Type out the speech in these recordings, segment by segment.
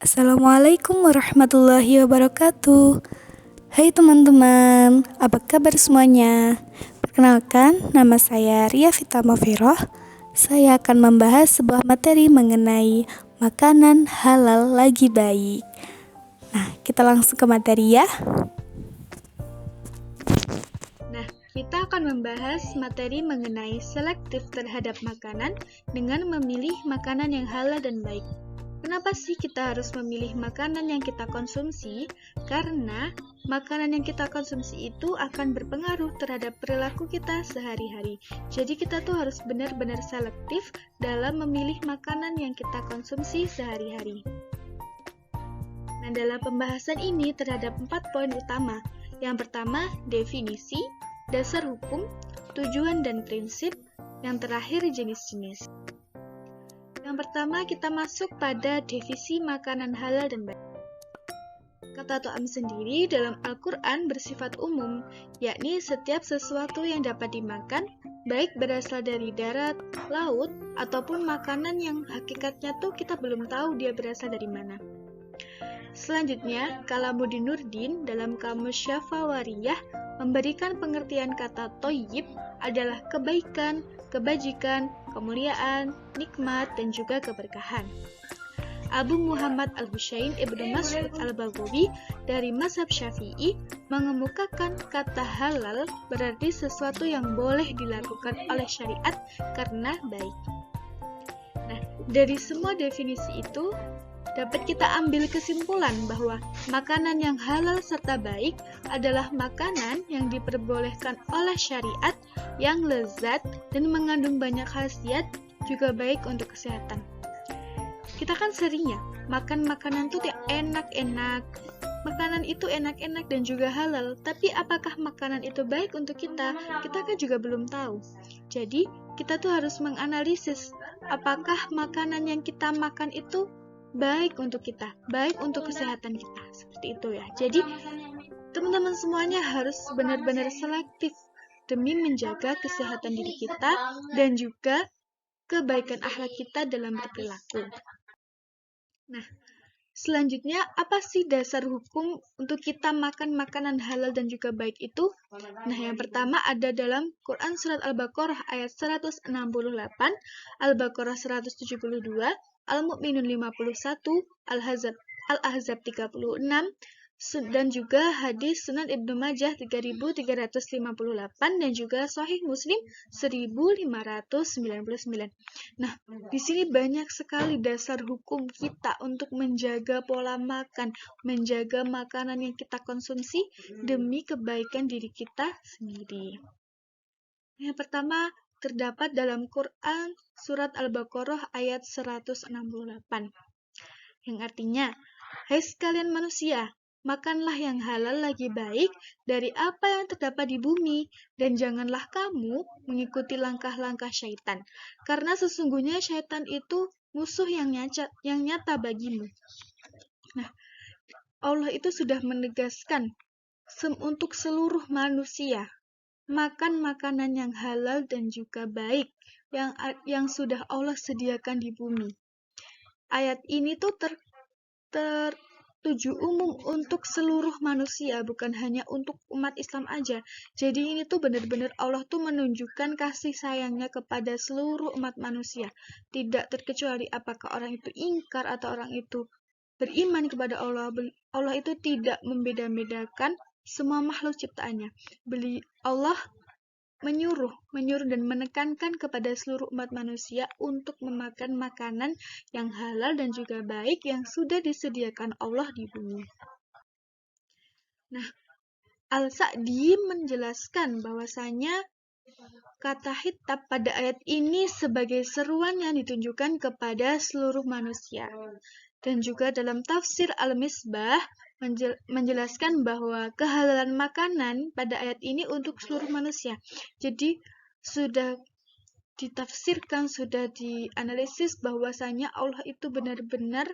Assalamualaikum warahmatullahi wabarakatuh. Hai teman-teman, apa kabar semuanya? Perkenalkan, nama saya Ria Vita Mofiroh. Saya akan membahas sebuah materi mengenai makanan halal lagi baik. Nah, kita langsung ke materi ya. Nah, kita akan membahas materi mengenai selektif terhadap makanan dengan memilih makanan yang halal dan baik. Kenapa sih kita harus memilih makanan yang kita konsumsi? Karena makanan yang kita konsumsi itu akan berpengaruh terhadap perilaku kita sehari-hari. Jadi kita tuh harus benar-benar selektif dalam memilih makanan yang kita konsumsi sehari-hari. Nah, dalam pembahasan ini terhadap 4 poin utama. Yang pertama, definisi, dasar hukum, tujuan dan prinsip, yang terakhir jenis-jenis. Yang pertama, kita masuk pada definisi makanan halal dan baik. Kata To'am sendiri dalam Al-Quran bersifat umum, yakni setiap sesuatu yang dapat dimakan, baik berasal dari darat, laut, ataupun makanan yang hakikatnya tuh kita belum tahu dia berasal dari mana. Selanjutnya, Kalamuddin Nurdin dalam Kamus Syafawariyah memberikan pengertian kata toyib adalah kebaikan, kebajikan, kemuliaan, nikmat, dan juga keberkahan. Abu Muhammad Al-Husain Ibnu Mas'ud Al-Baghawi dari mazhab Syafi'i mengemukakan kata halal berarti sesuatu yang boleh dilakukan oleh syariat karena baik. Nah, dari semua definisi itu dapat kita ambil kesimpulan bahwa makanan yang halal serta baik adalah makanan yang diperbolehkan oleh syariat, yang lezat dan mengandung banyak khasiat, juga baik untuk kesehatan. Kita kan sering ya, makan makanan tuh enak-enak. Makanan itu enak-enak dan juga halal, tapi apakah makanan itu baik untuk kita? Kita kan juga belum tahu. Jadi, kita tuh harus menganalisis apakah makanan yang kita makan itu baik untuk kita, baik untuk kesehatan kita, seperti itu ya. Jadi teman-teman semuanya harus benar-benar selektif demi menjaga kesehatan diri kita dan juga kebaikan akhlak kita dalam berperilaku. Nah, selanjutnya apa sih dasar hukum untuk kita makan makanan halal dan juga baik itu? Nah, yang pertama ada dalam Quran Surat Al-Baqarah ayat 168, Al-Baqarah 172, Al-Mu'minun 51, Al-Ahzab 36, dan juga hadis Sunan Ibnu Majah 3358 dan juga Sahih Muslim 1599. Nah, di sini banyak sekali dasar hukum kita untuk menjaga pola makan, menjaga makanan yang kita konsumsi demi kebaikan diri kita sendiri. Yang pertama terdapat dalam Quran Surat Al-Baqarah ayat 168, yang artinya, hai sekalian manusia, makanlah yang halal lagi baik dari apa yang terdapat di bumi, dan janganlah kamu mengikuti langkah-langkah syaitan, karena sesungguhnya syaitan itu musuh yang nyata bagimu. Nah, Allah itu sudah menegaskan untuk seluruh manusia, makan makanan yang halal dan juga baik yang sudah Allah sediakan di bumi. Ayat ini tuh tertuju umum untuk seluruh manusia, bukan hanya untuk umat Islam aja. Jadi ini tuh benar-benar Allah tuh menunjukkan kasih sayangnya kepada seluruh umat manusia. Tidak terkecuali apakah orang itu ingkar atau orang itu beriman kepada Allah. Allah itu tidak membeda-bedakan semua makhluk ciptaannya. Allah menyuruh dan menekankan kepada seluruh umat manusia untuk memakan makanan yang halal dan juga baik yang sudah disediakan Allah di bumi. Nah, Al-Sa'di menjelaskan bahwasanya kata hitab pada ayat ini sebagai seruan yang ditunjukkan kepada seluruh manusia. Dan juga dalam tafsir Al-Misbah menjelaskan bahwa kehalalan makanan pada ayat ini untuk seluruh manusia. Jadi sudah ditafsirkan, sudah dianalisis bahwasanya Allah itu benar-benar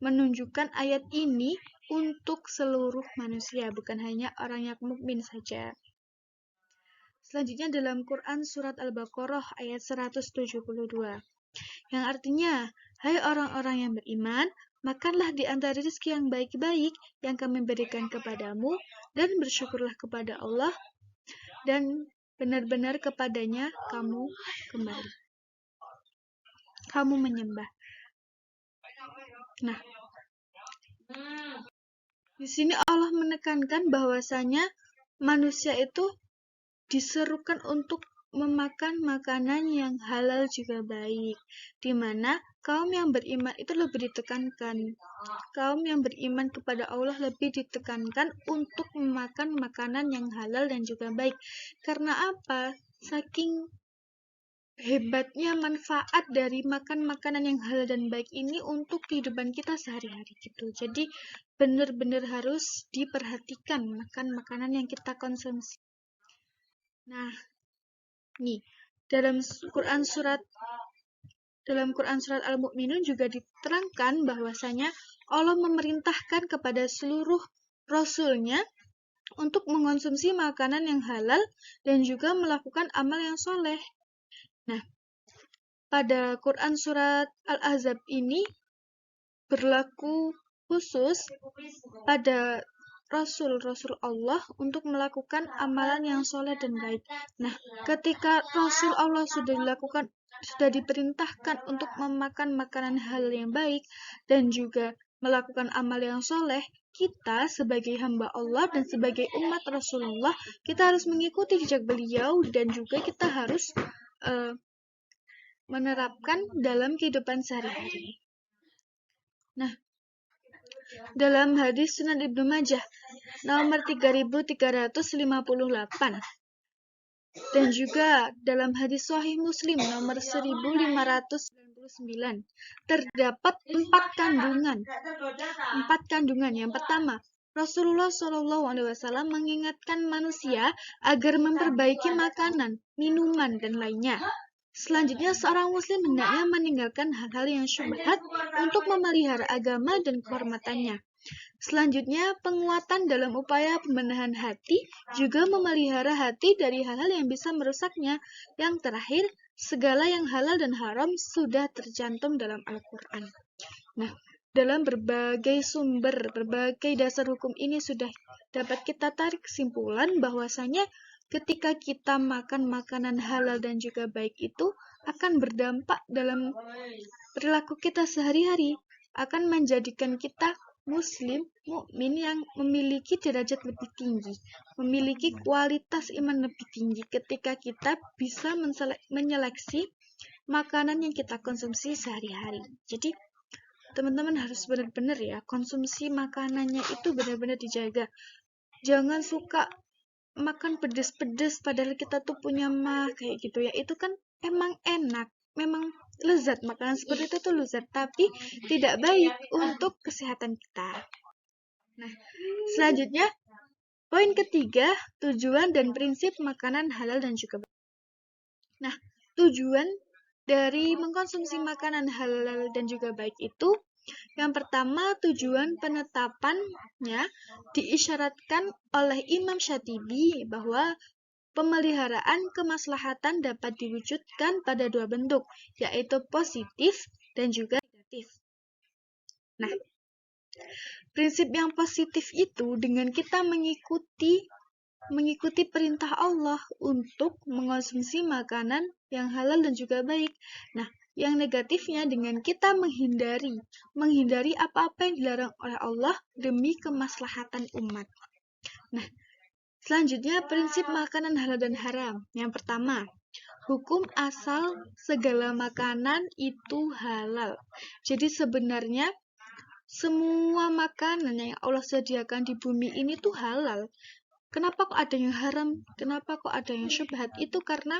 menunjukkan ayat ini untuk seluruh manusia, bukan hanya orang yang mukmin saja. Selanjutnya dalam Quran Surat Al-Baqarah ayat 172, yang artinya, hai orang-orang yang beriman, Makanlah di antara rezeki yang baik-baik yang kami berikan kepadamu, dan bersyukurlah kepada Allah, dan benar-benar kepadanya kamu kembali. Kamu menyembah. Nah, di sini Allah menekankan bahwasanya manusia itu diserukan untuk memakan makanan yang halal juga baik, di mana kaum yang beriman itu lebih ditekankan. Kaum yang beriman kepada Allah lebih ditekankan untuk memakan makanan yang halal dan juga baik. Karena apa? Saking hebatnya manfaat dari makan makanan yang halal dan baik ini untuk kehidupan kita sehari-hari gitu. Jadi benar-benar harus diperhatikan makan makanan yang kita konsumsi. Nah, nih dalam Quran surat Al-Mu'minun juga diterangkan bahwasanya Allah memerintahkan kepada seluruh rasulnya untuk mengonsumsi makanan yang halal dan juga melakukan amal yang soleh. Nah, pada Quran surat Al-Ahzab ini berlaku khusus pada Rasul Allah untuk melakukan amalan yang soleh dan baik. Nah, ketika Rasul Allah sudah diperintahkan untuk memakan makanan halal yang baik dan juga melakukan amal yang soleh, kita sebagai hamba Allah dan sebagai umat Rasulullah, kita harus mengikuti jejak beliau dan juga kita harus menerapkan dalam kehidupan sehari-hari. Nah, dalam hadis Sunan Ibnu Majah nomor 3358 dan juga dalam hadis Sahih Muslim nomor 1599 terdapat 4 kandungan. Yang pertama, Rasulullah SAW mengingatkan manusia agar memperbaiki makanan, minuman, dan lainnya. Selanjutnya, seorang muslim hendaknya meninggalkan hal-hal yang syubhat untuk memelihara agama dan kehormatannya. Selanjutnya, penguatan dalam upaya pembenahan hati juga memelihara hati dari hal-hal yang bisa merusaknya. Yang terakhir, segala yang halal dan haram sudah tercantum dalam Al-Quran. Nah, dalam berbagai sumber, berbagai dasar hukum ini sudah dapat kita tarik kesimpulan bahwasanya ketika kita makan makanan halal dan juga baik itu akan berdampak dalam perilaku kita sehari-hari, akan menjadikan kita muslim, mukmin yang memiliki derajat lebih tinggi, memiliki kualitas iman lebih tinggi ketika kita bisa menyeleksi makanan yang kita konsumsi sehari-hari. Jadi teman-teman harus benar-benar ya, konsumsi makanannya itu benar-benar dijaga. Jangan suka makan pedes-pedes padahal kita tuh punya mah kayak gitu ya. Itu kan emang enak, memang lezat, makanan seperti itu tuh lezat, tapi tidak baik untuk kesehatan kita. Nah, selanjutnya poin ketiga, tujuan dan prinsip makanan halal dan juga baik. Nah, tujuan dari mengkonsumsi makanan halal dan juga baik itu, yang pertama, tujuan penetapannya diisyaratkan oleh Imam Syatibi bahwa pemeliharaan kemaslahatan dapat diwujudkan pada 2 bentuk, yaitu positif dan juga negatif. Nah, prinsip yang positif itu dengan kita mengikuti perintah Allah untuk mengonsumsi makanan yang halal dan juga baik. Nah, yang negatifnya dengan kita menghindari apa-apa yang dilarang oleh Allah demi kemaslahatan umat. Nah, selanjutnya prinsip makanan halal dan haram. Yang pertama, hukum asal segala makanan itu halal. Jadi sebenarnya semua makanan yang Allah sediakan di bumi ini tuh halal. Kenapa kok ada yang haram? Kenapa kok ada yang syubhat? Itu karena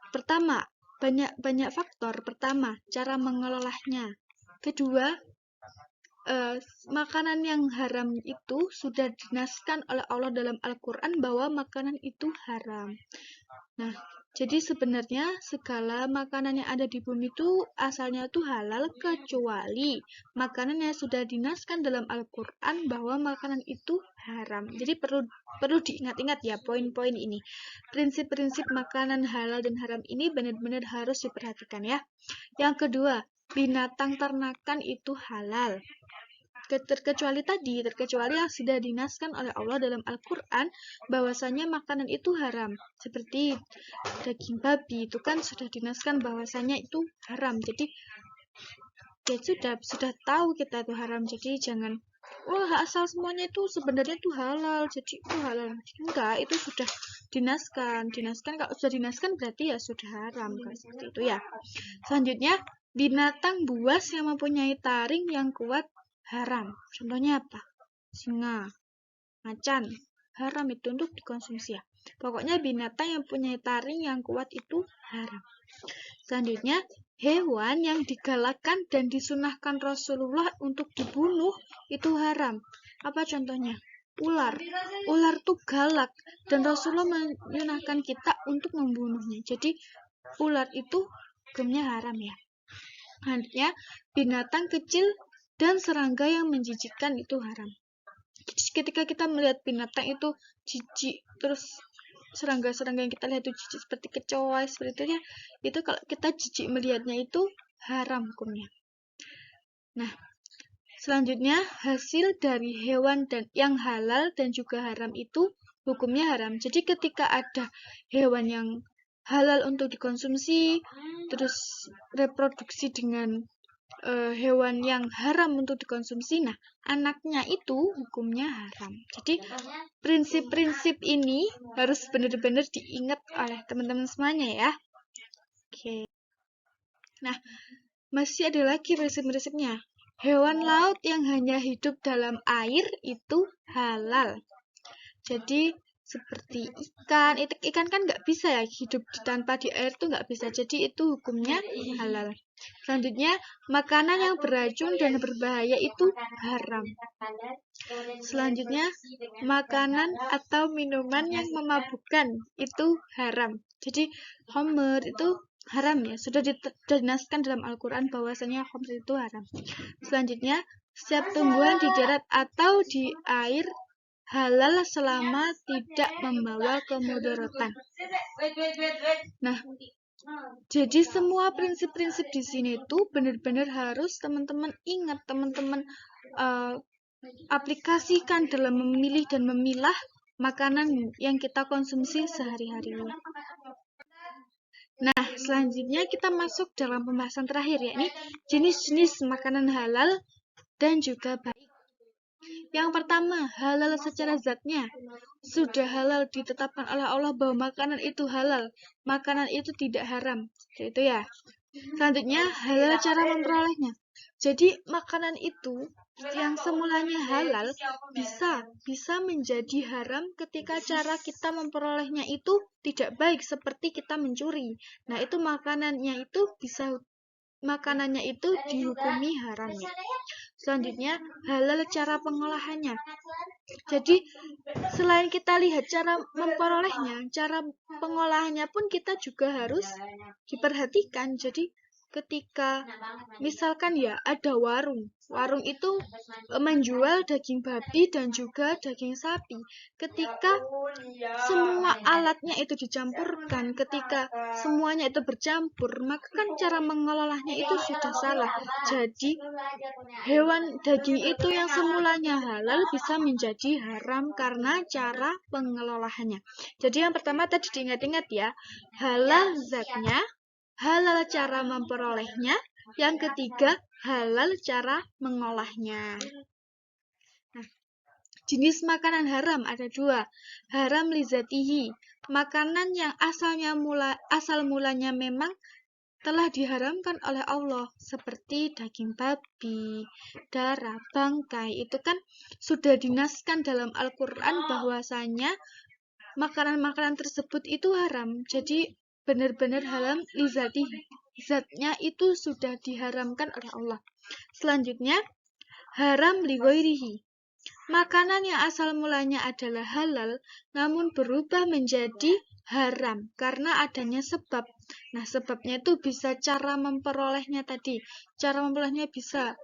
pertama, banyak faktor. Pertama, cara mengelolanya. Kedua, makanan yang haram itu sudah dinaskan oleh Allah dalam Al-Quran bahwa makanan itu haram. Nah, jadi sebenarnya segala makanan yang ada di bumi itu asalnya itu halal kecuali makanan yang sudah dinaskan dalam Al-Quran bahwa makanan itu haram. Jadi perlu diingat-ingat ya poin-poin ini. Prinsip-prinsip makanan halal dan haram ini benar-benar harus diperhatikan ya. Yang kedua, binatang ternakan itu halal. Terkecuali yang sudah dinaskan oleh Allah dalam Al-Quran bahwasanya makanan itu haram. Seperti daging babi itu kan sudah dinaskan bahwasanya itu haram. Jadi ya sudah tahu kita itu haram. Jadi jangan wah asal semuanya itu sebenarnya itu halal. Jadi itu halal. Enggak, itu sudah dinaskan. Kalau sudah dinaskan berarti ya sudah haram kan seperti itu ya. Selanjutnya binatang buas yang mempunyai taring yang kuat haram. Contohnya apa? Singa, macan. Haram itu untuk dikonsumsi ya. Pokoknya binatang yang punya taring yang kuat itu haram. Selanjutnya, hewan yang digalakkan dan disunahkan Rasulullah untuk dibunuh itu haram. Apa contohnya? Ular. Ular itu galak dan Rasulullah menyunahkan kita untuk membunuhnya. Jadi ular itu hukumnya haram ya. Selanjutnya, binatang kecil dan serangga yang menjijikkan itu haram. Jadi ketika kita melihat binatang itu jijik, terus serangga-serangga yang kita lihat itu jijik seperti kecoa, seperti itu ya, itu kalau kita jijik melihatnya itu haram hukumnya. Nah, selanjutnya hasil dari hewan yang halal dan juga haram itu hukumnya haram. Jadi ketika ada hewan yang halal untuk dikonsumsi, terus reproduksi dengan hewan yang haram untuk dikonsumsi, nah anaknya itu hukumnya haram. Jadi prinsip-prinsip ini harus benar-benar diingat oleh teman-teman semuanya ya. Oke. Nah, masih ada lagi prinsip-prinsipnya. Hewan laut yang hanya hidup dalam air itu halal. Jadi seperti ikan kan nggak bisa ya hidup tanpa di air tuh nggak bisa. Jadi itu hukumnya halal. Selanjutnya, makanan yang beracun dan berbahaya itu haram. Selanjutnya, makanan atau minuman yang memabukkan itu haram. Jadi, khamr itu haram ya. Sudah dinaskan dalam Al-Quran bahwasanya khamr itu haram. Selanjutnya, setiap tumbuhan di darat atau di air halal selama tidak membawa kemudaratan. Nah, jadi semua prinsip-prinsip di sini tuh benar-benar harus teman-teman ingat, teman-teman aplikasikan dalam memilih dan memilah makanan yang kita konsumsi sehari-hari. Nah, selanjutnya kita masuk dalam pembahasan terakhir yakni jenis-jenis makanan halal dan juga baik. Yang pertama, halal secara zatnya. Sudah halal ditetapkan oleh Allah bahwa makanan itu halal. Makanan itu tidak haram. Itu ya. Selanjutnya, halal cara memperolehnya. Jadi, makanan itu yang semulanya halal bisa menjadi haram ketika cara kita memperolehnya itu tidak baik seperti kita mencuri. Nah, itu makanannya itu dihukumi haram ya. Selanjutnya, halal cara pengolahannya. Jadi, selain kita lihat cara memperolehnya, cara pengolahannya pun kita juga harus diperhatikan. Jadi, ketika misalkan ya ada warung itu menjual daging babi dan juga daging sapi. Ketika semua alatnya itu dicampurkan, ketika semuanya itu bercampur, maka kan cara mengelolanya itu sudah salah. Jadi hewan daging itu yang semulanya halal bisa menjadi haram karena cara pengelolaannya. Jadi yang pertama tadi diingat-ingat ya, halal zatnya, halal cara memperolehnya, yang ketiga halal cara mengolahnya. Nah, jenis makanan haram ada dua. Haram lizatihi, makanan yang asal mulanya memang telah diharamkan oleh Allah, seperti daging babi, darah, bangkai. Itu kan sudah dinaskan dalam Al-Quran bahwasanya makanan-makanan tersebut itu haram. Jadi benar-benar haram lizatihi, zatnya itu sudah diharamkan oleh Allah. Selanjutnya, haram lighairihi, makanan yang asal mulanya adalah halal namun berubah menjadi haram karena adanya sebab. Nah, sebabnya itu bisa cara memperolehnya tadi. Cara memperolehnya bisa,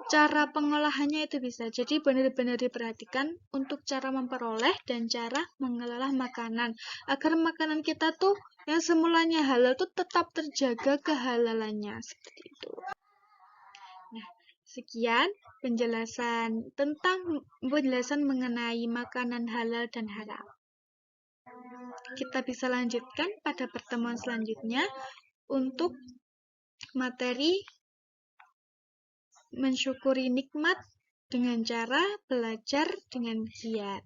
cara pengolahannya itu bisa. Jadi benar-benar diperhatikan untuk cara memperoleh dan cara mengelola makanan agar makanan kita tuh yang semulanya halal tuh tetap terjaga kehalalannya seperti itu. Sekian penjelasan mengenai makanan halal dan haram. Kita bisa lanjutkan pada pertemuan selanjutnya untuk materi mensyukuri nikmat dengan cara belajar dengan giat.